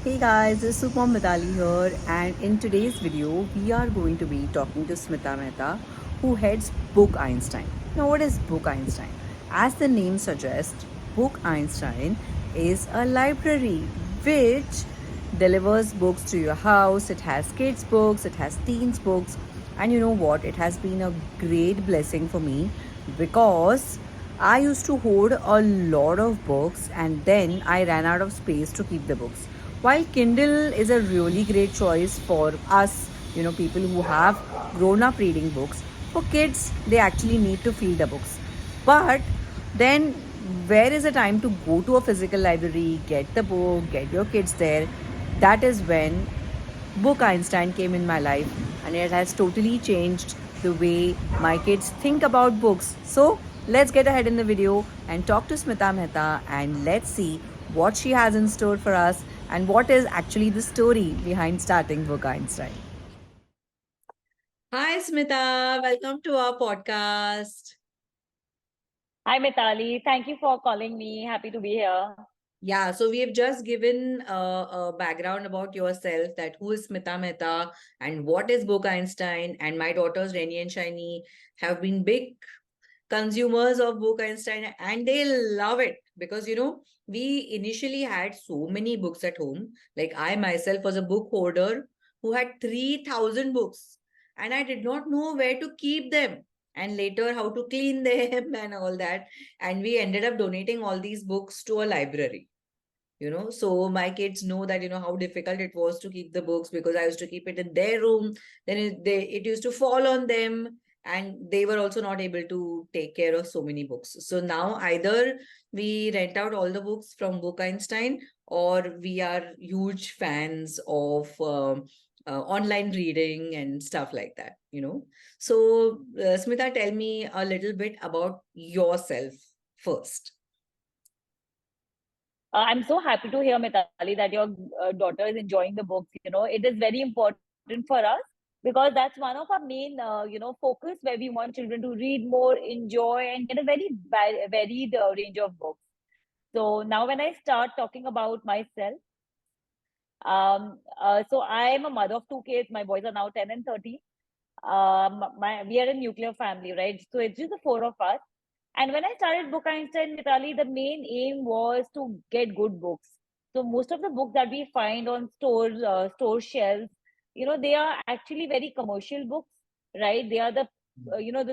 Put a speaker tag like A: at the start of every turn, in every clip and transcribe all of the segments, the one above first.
A: Hey guys, this is SuperMOM Mitali here, and in today's video, we are going to be talking to Smita Mehta, who heads Book Einstein. Now, what is Book Einstein? As the name suggests, Book Einstein is a library which delivers books to your house. It has kids' books, it has teens' books, and you know what? It has been a great blessing for me because I used to hoard a lot of books and then I ran out of space to keep the books. While Kindle is a really great choice for us, people who have grown up reading books, for kids, they actually need to feel the books. But then, where is the time to go to a physical library, get the book, get your kids there? That is when Book Einstein came in my life, and it has totally changed the way my kids think about books. So let's get ahead in the video and talk to Smita Mehta, and let's see what she has in store for us and what is actually the story behind starting Book Einstein. Hi Smita, welcome to our podcast.
B: Hi, Mitali. Thank you for calling me. Happy to be here.
A: Yeah, so we have just given a background about yourself, that who is Smita Mehta and what is Book Einstein. And my daughters Rennie and Shiny have been big consumers of Book Einstein and they love it because we initially had so many books at home. Like I myself was a book hoarder who had 3,000 books and I did not know where to keep them and later how to clean them and all that. And we ended up donating all these books to a library. So my kids know that how difficult it was to keep the books because I used to keep it in their room. Then it used to fall on them, and they were also not able to take care of so many books. So now either we rent out all the books from Book Einstein, or we are huge fans of online reading and stuff like that. So Smita, tell me a little bit about yourself first.
B: I'm so happy to hear, Mitali, that your daughter is enjoying the books. It is very important for us because that's one of our main, focus where we want children to read more, enjoy, and get a very varied range of books. So now, when I start talking about myself, so I am a mother of two kids. My boys are now 10 and 13. We are a nuclear family, right? So it's just the four of us. And when I started Book Einstein, Mitali, the main aim was to get good books. So most of the books that we find on store shelves, they are actually very commercial books, right? They are the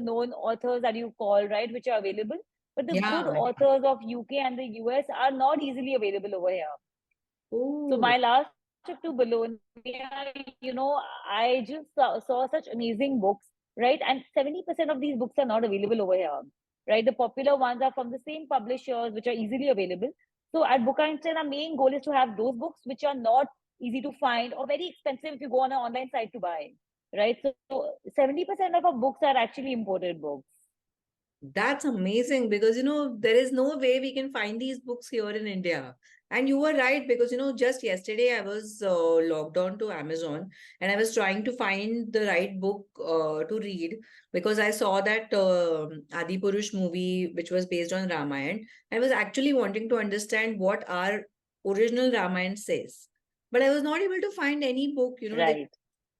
B: known authors that you call, right, which are available. But the good
A: Yeah.
B: authors of UK and the US are not easily available over here. So
A: Oh.
B: my last trip to Bologna, I just saw such amazing books, right? And 70% of these books are not available over here, right? The popular ones are from the same publishers, which are easily available. So at Book Einstein, our main goal is to have those books which are not easy to find or very expensive if you go on an online site to buy, right? So 70% of our books are actually imported books.
A: That's amazing because there is no way we can find these books here in India. And you were right because just yesterday I was logged on to Amazon and I was trying to find the right book to read because I saw that Adi Purush movie which was based on Ramayana. I was actually wanting to understand what our original Ramayana says. But I was not able to find any book, they
B: Right,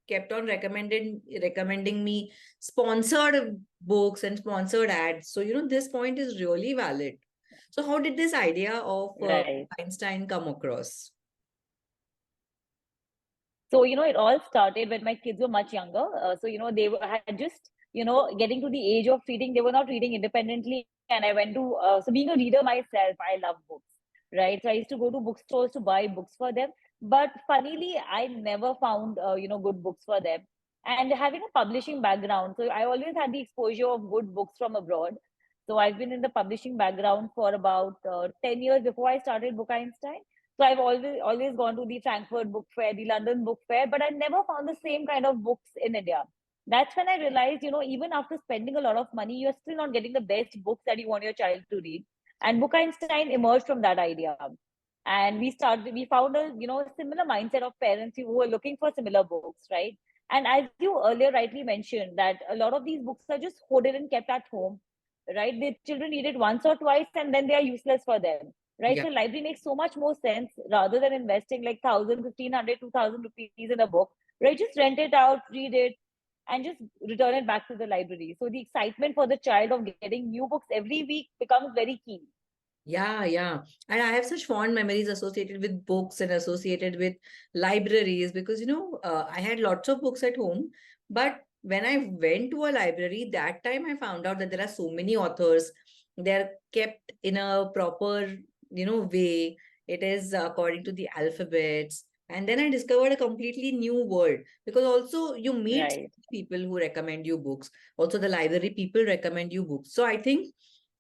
A: kept on recommending me sponsored books and sponsored ads. So this point is really valid. So how did this idea of
B: right.
A: Einstein come across?
B: So, it all started when my kids were much younger. Had just, getting to the age of reading. They were not reading independently. And I went to, so being a reader myself, I love books, right? So I used to go to bookstores to buy books for them. But funnily, I never found, good books for them. And having a publishing background, so I always had the exposure of good books from abroad. So I've been in the publishing background for about 10 years before I started Book Einstein. So I've always gone to the Frankfurt Book Fair, the London Book Fair, but I never found the same kind of books in India. That's when I realized, even after spending a lot of money, you're still not getting the best books that you want your child to read. And Book Einstein emerged from that idea. And we found a, similar mindset of parents who were looking for similar books, right? And as you earlier rightly mentioned, that a lot of these books are just hoarded and kept at home, right? The children read it once or twice and then they are useless for them. right?
A: Yeah.
B: So library makes so much more sense rather than investing like 1,000, 1,500, 2,000 rupees in a book, right? Just rent it out, read it, and just return it back to the library. So the excitement for the child of getting new books every week becomes very key.
A: Yeah, yeah. And I have such fond memories associated with books and associated with libraries because, I had lots of books at home. But when I went to a library, that time I found out that there are so many authors. They're kept in a proper, way. It is according to the alphabets. And then I discovered a completely new world because also you meet
B: Right,
A: people who recommend you books. Also, the library people recommend you books. So I think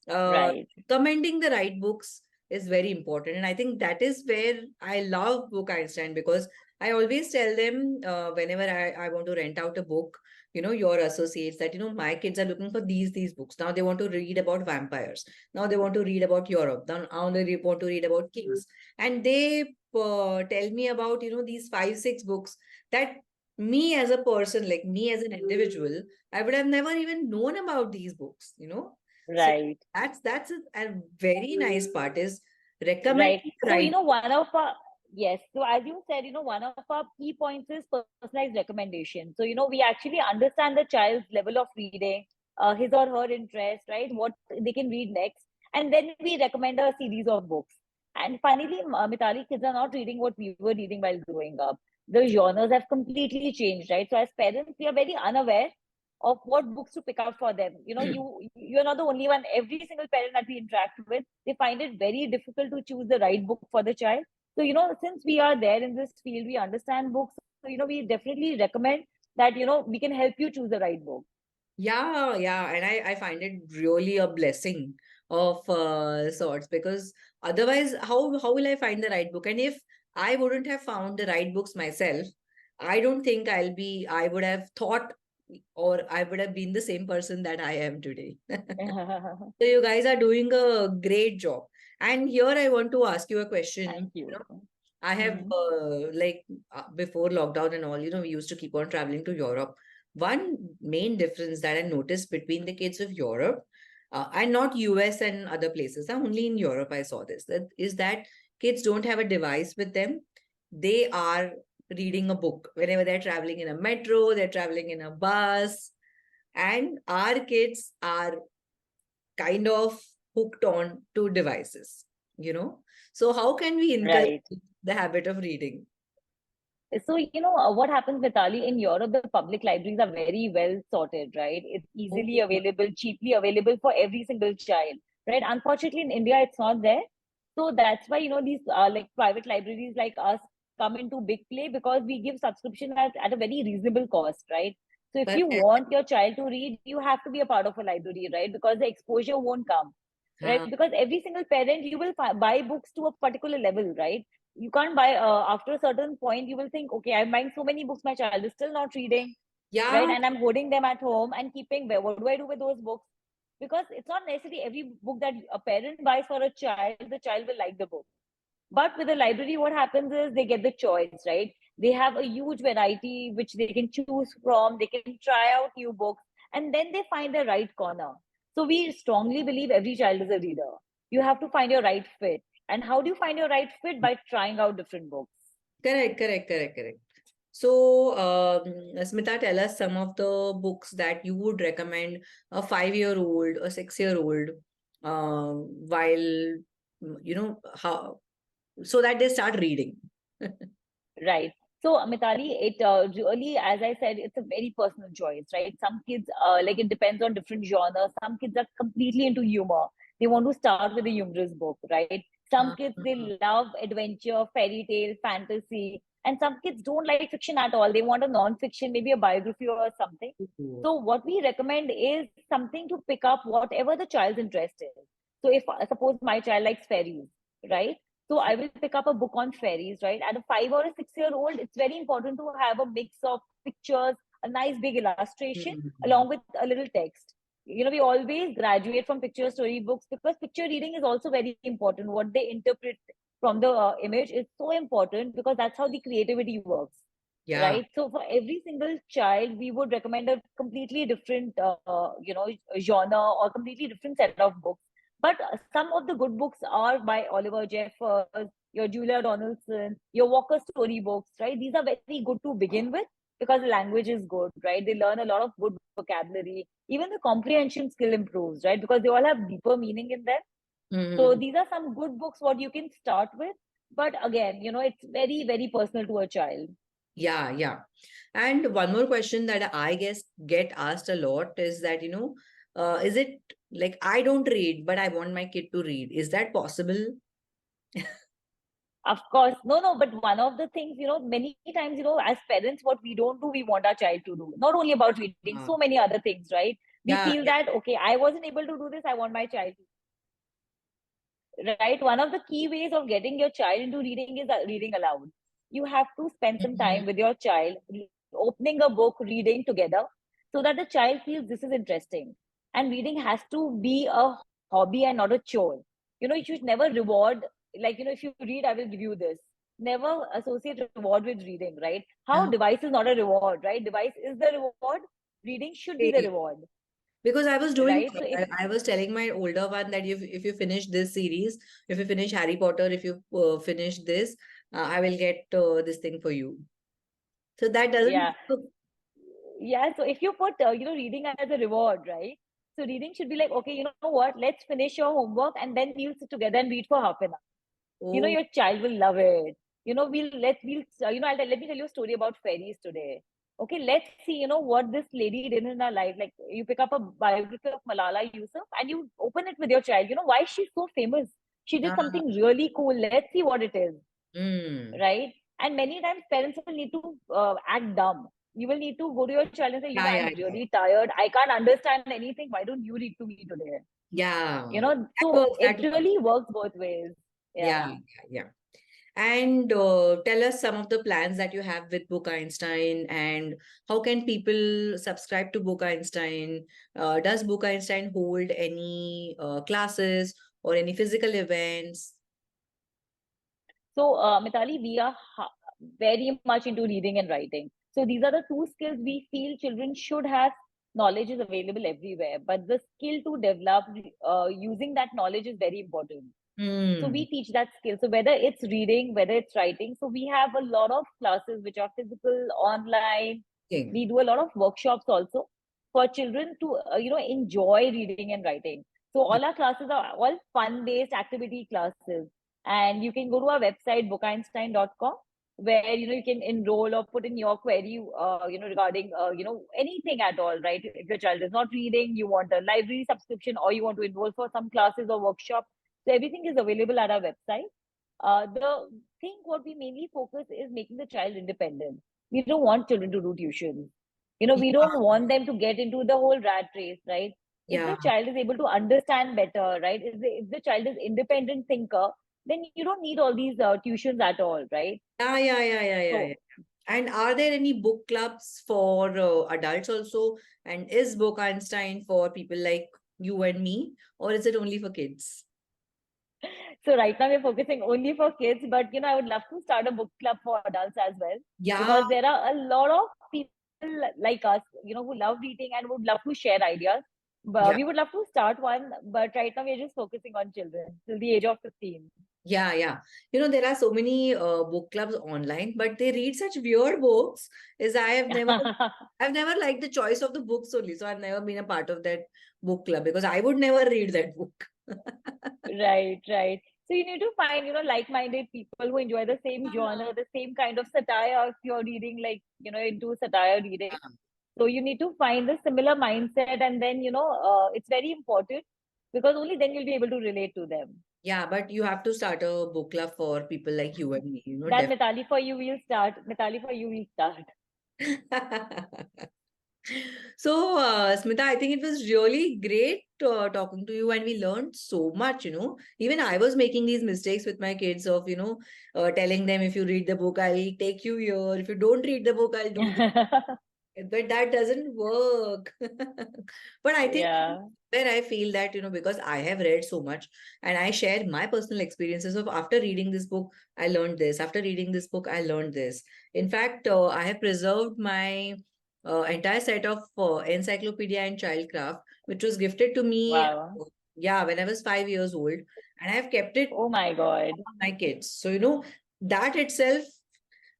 B: right,
A: recommending the right books is very important. And I think that is where I love Book Einstein because I always tell them whenever I want to rent out a book, your associates that, my kids are looking for these books. Now they want to read about vampires. Now they want to read about Europe. Now they want to read about kings. And they tell me about, these five, six books that me as a person, like me as an individual, I would have never even known about these books. So
B: right.
A: that's a very nice part is
B: Right.
A: recommending the
B: So,
A: right.
B: one of our, yes. So, as you said, one of our key points is personalized recommendation. So, we actually understand the child's level of reading, his or her interest, right? What they can read next. And then we recommend a series of books. And finally, Mitali, kids are not reading what we were reading while growing up. The genres have completely changed, right? So, as parents, we are very unaware of what books to pick out for them. You're not the only one. Every single parent that we interact with, they find it very difficult to choose the right book for the child. So, since we are there in this field, we understand books. So, we definitely recommend that, we can help you choose the right book.
A: Yeah, yeah, and I find it really a blessing of sorts because otherwise, how will I find the right book? And if I wouldn't have found the right books myself, I don't think I would have thought or I would have been the same person that I am today. So you guys are doing a great job. And here I want to ask you a question.
B: Thank you.
A: I have
B: Hmm.
A: before lockdown and all, we used to keep on traveling to Europe. One main difference that I noticed between the kids of Europe and not US and other places, only in Europe I saw this, that is that kids don't have a device with them. They are reading a book whenever they're traveling in a metro, they're traveling in a bus, and our kids are kind of hooked on to devices. So how can we encourage
B: Right.
A: the habit of reading?
B: So, what happens, Vitali, in Europe, the public libraries are very well sorted, right? It's easily
A: Oh,
B: available, cheaply available for every single child, right? Unfortunately, in India, it's not there. So that's why, these like private libraries like us come into big play because we give subscription at a very reasonable cost, right? So if you
A: correct.
B: want your child to read, you have to be a part of a library, right? Because the exposure won't come, right?
A: Huh.
B: Because every single parent, you will buy books to a particular level, right? You can't buy after a certain point you will think, okay, I'm buying so many books, my child is still not reading, right?
A: Yeah,
B: And I'm holding them at home and keeping, what do I do with those books? Because it's not necessarily every book that a parent buys for a child, the child will like the book. But with the library, what happens is they get the choice, right? They have a huge variety which they can choose from, they can try out new books, and then they find the right corner. So we strongly believe every child is a reader. You have to find your right fit. And how do you find your right fit? By trying out different books.
A: correct. So, Smita, tell us some of the books that you would recommend a 5-year-old, a 6-year-old, while, how, so that they start reading.
B: Right. So, Mitali, it really, as I said, it's a very personal choice, right? Some kids, like it depends on different genres. Some kids are completely into humor. They want to start with a humorous book, right? Some
A: Uh,
B: kids, they love adventure, fairy tale, fantasy. And some kids don't like fiction at all. They want a non-fiction, maybe a biography or something. So what we recommend is something to pick up whatever the child's interest is. So if suppose my child likes fairies, right? So I will pick up a book on fairies, right? At a 5 or a 6-year-old, it's very important to have a mix of pictures, a nice big illustration, along with a little text. We always graduate from picture story books because picture reading is also very important. What they interpret from the image is so important because that's how the creativity works,
A: yeah.
B: right? So for every single child, we would recommend a completely different, genre or completely different set of books But some of the good books are by Oliver Jeffers, your Julia Donaldson, your Walker storybooks, right? These are very good to begin with because the language is good, right? They learn a lot of good vocabulary. Even the comprehension skill improves, right? Because they all have deeper meaning in them. So
A: Mm-hmm.
B: these are some good books what you can start with. But again, it's very, very personal to a child.
A: Yeah, yeah. And one more question that I guess get asked a lot is that, is it like I don't read, but I want my kid to read? Is that possible?
B: Of course, no, no, but one of the things, many times, as parents, what we don't do, we want our child to do. Not only about reading, so
A: Uh,
B: many other things, right? We
A: yeah,
B: feel
A: yeah.
B: that, okay, I wasn't able to do this, I want my child to, right? One of the key ways of getting your child into reading is reading aloud. You have to spend some
A: Mhm.
B: time with your child, opening a book, reading together, so that the child feels this is interesting. And reading has to be a hobby and not a chore. You should never reward, like, if you read, I will give you this. Never associate reward with reading, right? How
A: Yeah.
B: device is not a reward, right? Device is the reward. Reading should be the
A: Okay.
B: reward,
A: Because I was doing
B: right? So
A: that.
B: if
A: I was telling my older one that if you finish this series, if you finish Harry Potter, if you finish this, I will get this thing for you. So that doesn't.
B: yeah, yeah, so if you put reading as a reward, right? So reading should be like, okay, you know what, let's finish your homework and then we'll sit together and read for half an hour.
A: Oh,
B: Your child will love it. Let me tell you a story about fairies today. Okay, let's see, what this lady did in her life. Like, you pick up a biography of Malala Yousaf and you open it with your child. Why is she so famous? She did
A: ah,
B: something really cool. Let's see what it is,
A: mm.
B: right? And many times parents will need to act dumb. You will need to go to your child and say,
A: Yeah,
B: I'm
A: yeah, yeah.
B: really tired, I can't understand anything, why don't you read to me today?
A: Yeah. That
B: So
A: works.
B: it
A: That works.
B: really works both ways.
A: Yeah,
B: Yeah.
A: yeah, yeah. And tell us some of the plans that you have with Book Einstein and how can people subscribe to Book Einstein? Does Book Einstein hold any classes or any physical events?
B: So, Mitali, we are very much into reading and writing. So, these are the two skills we feel children should have. Knowledge is available everywhere, but the skill to develop using that knowledge is very important. So,
A: Hmm.
B: we teach that skill. So, whether it's reading, whether it's writing, so we have a lot of classes which are physical, online.
A: Okay.
B: We do a lot of workshops also for children to, enjoy reading and writing. So,
A: Yeah.
B: all our classes are all fun based activity classes, and you can go to our website bookeinstein.com, where you can enroll or put in your query regarding anything at all, right? If your child is not reading, you want a library subscription, or you want to enroll for some classes or workshop, so everything is available at our website. The thing what we mainly focus is making the child independent. We don't want children to do tuition. We don't want them to get into the whole rat race, right? If
A: Yeah.
B: the child is able to understand better, right? If the child is independent thinker, then you don't need all these tuitions at all, right?
A: Yeah, yeah, yeah, yeah, yeah, yeah.
B: So,
A: And are there any book clubs for adults also? And is Book Einstein for people like you and me, or is it only for kids?
B: so right now we're focusing only for kids, but I would love to start a book club for adults as well,
A: Yeah,
B: because there are a lot of people like us, who love reading and would love to share ideas. But
A: yeah,
B: we would love to start one, but right now we're just focusing on children till the age of 15.
A: yeah, yeah. There are so many book clubs online, but they read such weird books. Is I've never liked the choice of the books only, so I've never been a part of that book club because I would never read that book.
B: Right, right. So you need to find, like-minded people who enjoy the same genre, the same kind of satire. If you're reading, like, into satire reading, so you need to find the similar mindset, and then, it's very important because only then you'll be able to relate to them.
A: Yeah, but you have to start a book club for people like you and me,
B: That Mitali for you, we'll start. Mitali for you, we'll start.
A: definitely. So, Smita, I think it was really great talking to you, and we learned so much. Even I was making these mistakes with my kids of, telling them if you read the book, I'll take you here. If you don't read the book, I'll do this. But that doesn't work. But I think
B: Yeah.
A: where I feel that, because I have read so much and I share my personal experiences of after reading this book, I learned this. After reading this book, I learned this. In fact, I have preserved my entire set of encyclopedia and childcraft, which was gifted to me
B: Wow.
A: Yeah, when I was 5 years old, and I've kept it
B: Oh my God.
A: for my kids. So, that itself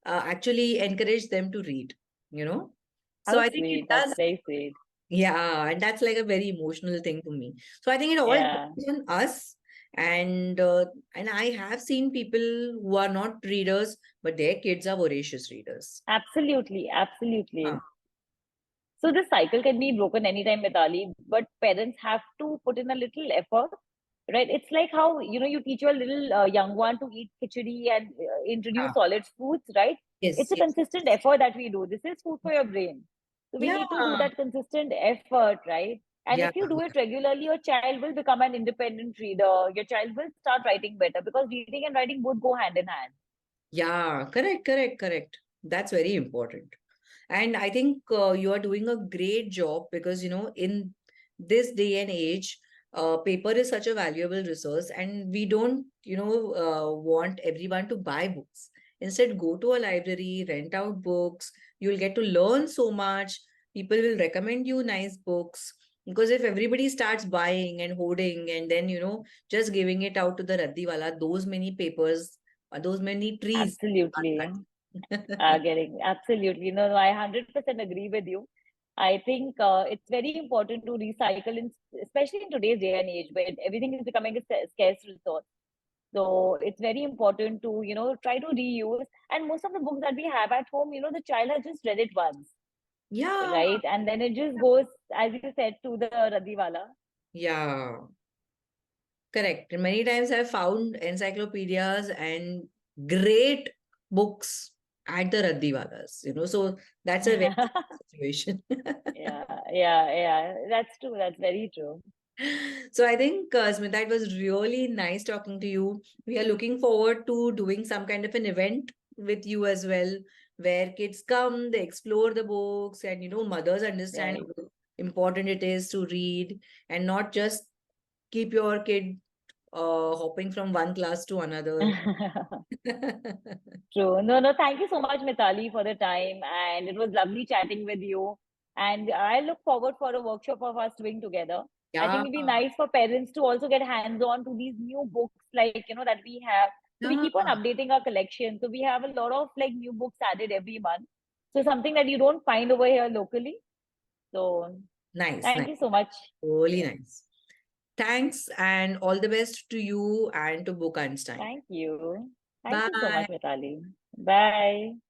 A: actually encouraged them to read, you know. So
B: How
A: I think it
B: sweet. That's
A: does.
B: very sweet.
A: Yeah, and that's like a very emotional thing for me. So I think it all
B: Yeah.
A: depends on us. And I have seen people who are not readers, but their kids are voracious readers.
B: Absolutely.
A: Huh.
B: Absolutely. So this cycle can be broken anytime, Mitali, but parents have to put in a little effort, right? It's like how, you teach your little young one to eat khichdi and introduce
A: Yeah.
B: solid foods, right? It's
A: Yes,
B: a
A: yes.
B: consistent effort that we do. This is food for your brain. So we
A: Yeah,
B: need to do that consistent effort, right? And
A: yeah,
B: if you do it regularly, your child will become an independent reader. Your child will start writing better because reading and writing both go hand in hand.
A: yeah. Correct, correct, correct. That's very important. And I think you are doing a great job because, in this day and age, paper is such a valuable resource, and we don't, want everyone to buy books. Instead, go to a library, rent out books. You'll get to learn so much. People will recommend you nice books. Because if everybody starts buying and hoarding and then, just giving it out to the Raddiwala, those many papers, those many trees are
B: Absolutely.
A: cut.
B: Getting absolutely. No, no, I 100% agree with you. I think it's very important to recycle, especially in today's day and age where everything is becoming a scarce resource. So it's very important to, try to reuse. And most of the books that we have at home, the child has just read it once,
A: Yeah,
B: right? And then it just goes, as you said, to the Radiwala.
A: yeah, correct. And many times I've found encyclopedias and great books at the Raddiwalas, so that's a very good situation.
B: Yeah, yeah, yeah. That's true. That's very true.
A: So I think, Smita, it was really nice talking to you. We are looking forward to doing some kind of an event with you as well, where kids come, they explore the books, and mothers understand
B: Right.
A: how important it is to read and not just keep your kid hopping from one class to another.
B: True. No, no, thank you so much, Mitali, for the time. And it was lovely chatting with you. And I look forward for a workshop of us doing together. I think
A: Yeah,
B: it'd be nice for parents to also get hands-on to these new books, like, that we have. So we
A: yeah,
B: keep on updating our collection. So we have a lot of like new books added every month. So something that you don't find over here locally. So
A: nice,
B: thank
A: nice,
B: you so much.
A: really
B: Yes.
A: nice. Thanks and all the best to you and to Book Einstein.
B: Thank you. Thank you so
A: Bye.
B: much, Mitali. Bye.